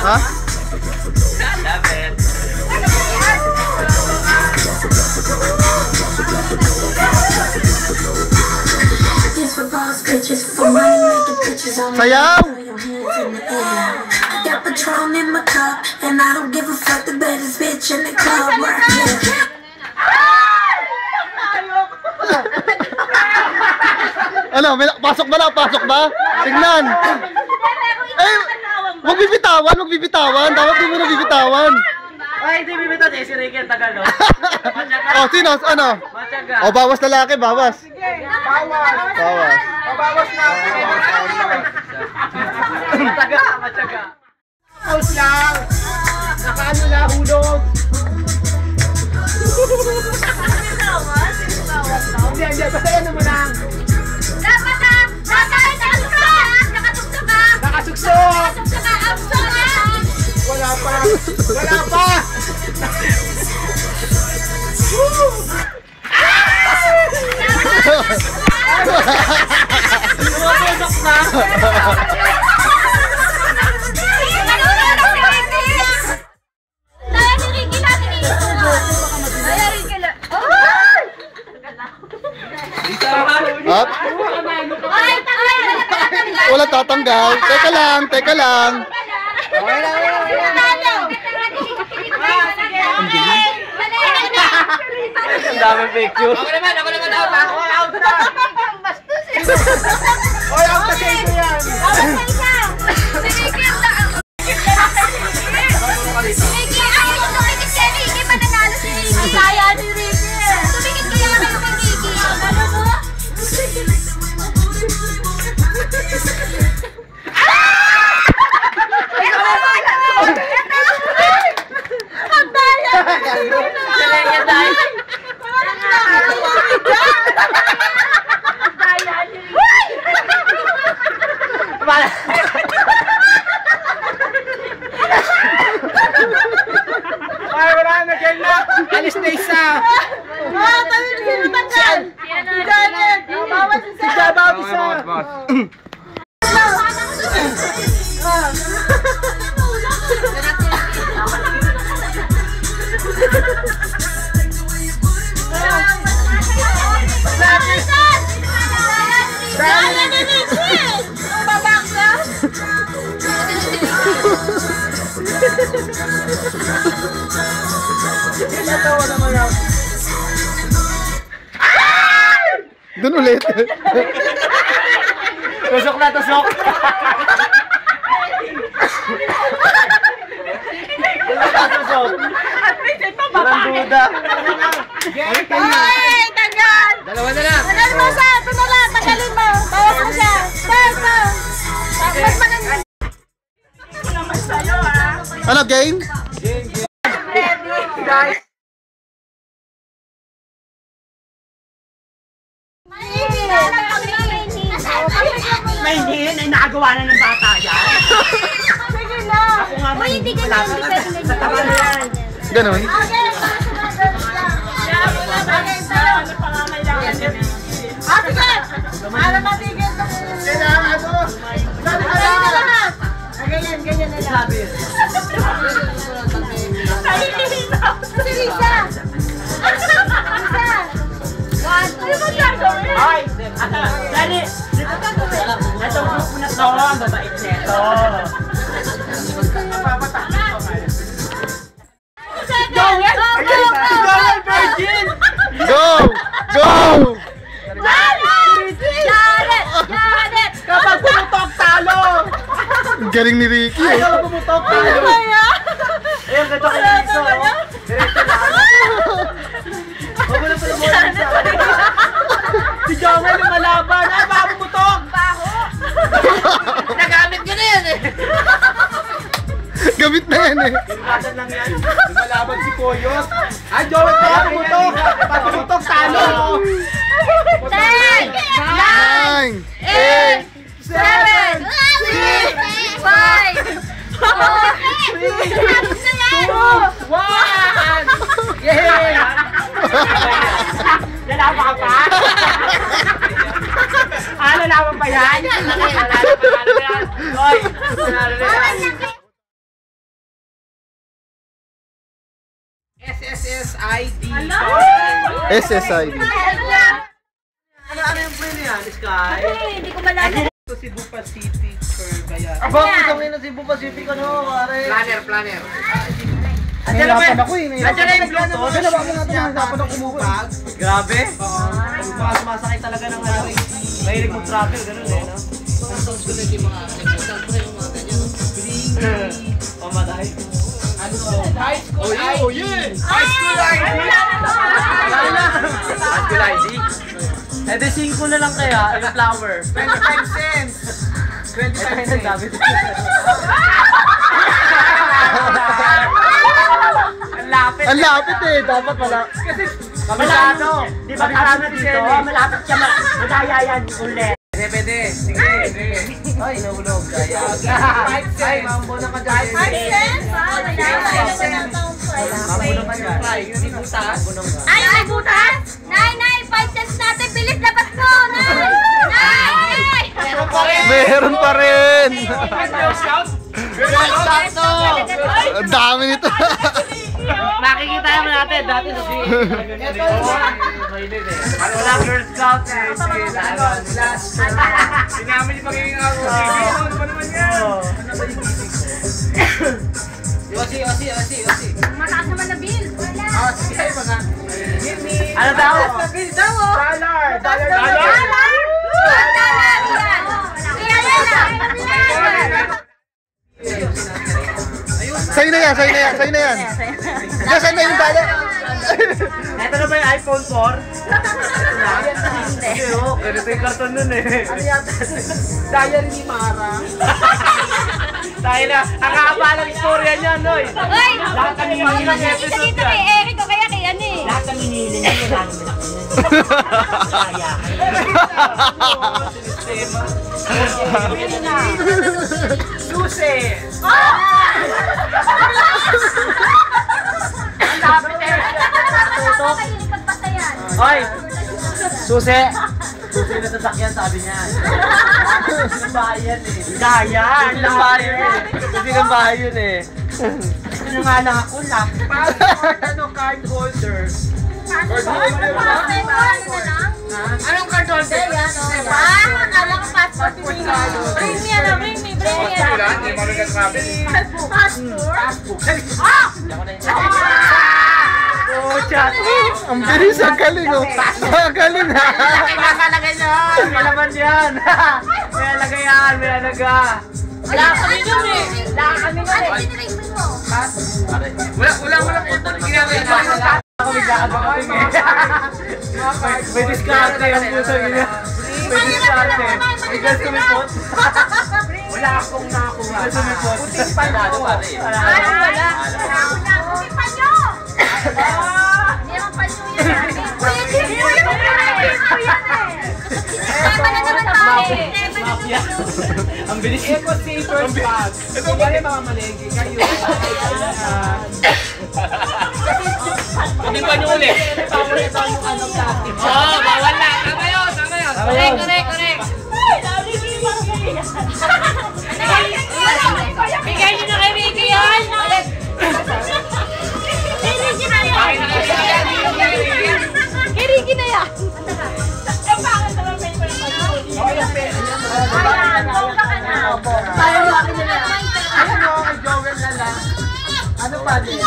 Ha? Sayaw! Got Patron in my cup, and I don't give a fuck, the baddest bitch in the club right here. Ano, pasok ba na? Pasok ba? Tingnan! Eh, wag bibitawan, wag bibitawan. Dapat di mo na bibitawan. Ay, hindi bibitawan. Eh, si Ricky ang tagal, no? Oh, sino? Ano? Matyaga. Oh, bawas lalaki, bawas. Bawas. Bawas. Bawas na. Matyaga, matyaga. House lang. Nakaano na, hulog. Hindi, hindi. Basta yan naman lang. Dapat na! Dapat! Nakasukso ka! Nakasukso! Nakasukso ka! Wala pa! Wala pa! Lumapasok na! Up? Wala tatanggal. Teka lang, teka lang. Ang dami picture. Ako naman out na. Out na. Oy, out na kayo yan. Ricky, ayaw yung tumikit kay Ricky. Mananalo si Ricky. Kaya ni Ricky. Tumikit kaya kayo kay Ricky. Ano mo? Ang daya! Selenya dahil. Ay, wala na, ganyan na. Alis na isa. Tayo na sino tanggal? Si Janet! Bawal si Janet! Bawal isa. Doon ulit. Tusok na, tusok. Tusok. Walang duda. Ay, tagal! Dalawa na lang. Tagal mo siya! Ito na lang! Tagalin mo! Bawas mo siya! Basta! Mas maganda! Ano, game? Guys. Mainin ay nakagawa na ng bata yan. Sige na! Ako nga Uy, hindi ka na sa tama na yan. Ganon? Sige! Para matigil itong... Kailangan ako. Ganyan na lang. Si Lisa! Ano ba gagawin? Ay! Dali! Itong group na to, ang babait neto. Go! Virgin! Go! Go! Janet! Kapag pumutok, talo! Galing ni Ricky. Ay, kapag pumutok, talo! Ayun, gato kayo dito. Diretso lang. Huwag mo na pala mo lang sa akin. Si Jomel yung malaban. Ay, baka pumutok! Baho! Nagamit ko na yan eh. Gamit na yan eh. Pinakasan lang yan. Lumalaban si Koyos. Ay, Jomel kaya pumutok! Pag pumutok, talo! 10! 9! 8! 7! 6! 5! 2! 1! Yay! Lalaban ka pa? Lalaban pa yan? Lalaban pa yan? Hoy! SSSID. SSID. Ano yung play niya, Sky? Hindi ko malala. Ito Cebu Pacific Gaya. Aba, isang na Cebu Pacific ano, pare. Planner. Nahirapan ako eh. Nandiyan na yung Bluetooth. Ganun ako natin nahirapan ako kumuha. Grabe. Baka sumasakay talaga ng ano. Mahilig mong travel, ganun eh, no? Pamatay. High school ID. High school ID. Eh, di 5 na lang kaya, yung flower. 25 cents. 25 cents. Ang lapit. Ang lapit eh, dapat pala. Kasi, kabisado. Di ba karami dito? Malapit siya, madaya yan ulit. Pwede. Sige. Ay, nahulog. Ay, mambo na ka dyan. 5 cents? Mambo na ka dyan. May butas. Ay, may butas? Nay, 5 cents natin. Bilis, dapat ko. Nay! Meron pa rin. Sakto! Ang dami nito. Makikita naman natin dati sa wala Girl Scout eh. Sinamin yung magiging ako. Ano ba naman yan? Osi. Mataas naman na bill. Wala. Ano daw? Bill daw oh. Dollar. Sa'yo na yan. Diyan, sa'yo na yung dala. Ito na ba yung iPhone 4? Hindi oh, ganito yung karton nun eh. Ano yata? Diary ni Mara. Dahil na, ang haba ng istorya niya, Noy. Uy! Lahat kami yung ilang episode Dito ka. kay Eric o kaya kay ano eh. Lahat kami nilin niya, wala naman ako. Kaya. Sistema. Susi! Ang lapit eh. Tutok. Hoy! Susi! Susi na sasakyan, sabi niya. Ang bayan eh. Kaya! Ang bayan eh. Susi ng bayan eh. Ano nga lang ako, passport, card holder. Anong card holder? Akala ko passport. Bring me. Oh, chat! Ang bilis, ang galing oh. Ang galing ha. Nakalagay yan! May laman yan! May alagay yan! May alaga! Wala kami dun eh. Ano tinring mo? Wala ito. Ginagawa ako biglaan may diskarte ang puso niya. May diskarte. May gas kumipot. Wala akong nakuha. Gas kumipot. Puting panyo. Wala. Puting panyo. Hindi naman panyo yan. Mafia. Ang bilis. Eco Saver Bag. Ito ba rin mga malengke? Kayo. Hindi pa nyo ulit. Oo, bawal na. Tama yun. Correct. Bigay nyo na kay Ricky yan. Kay Ricky na yan. Ano pa din?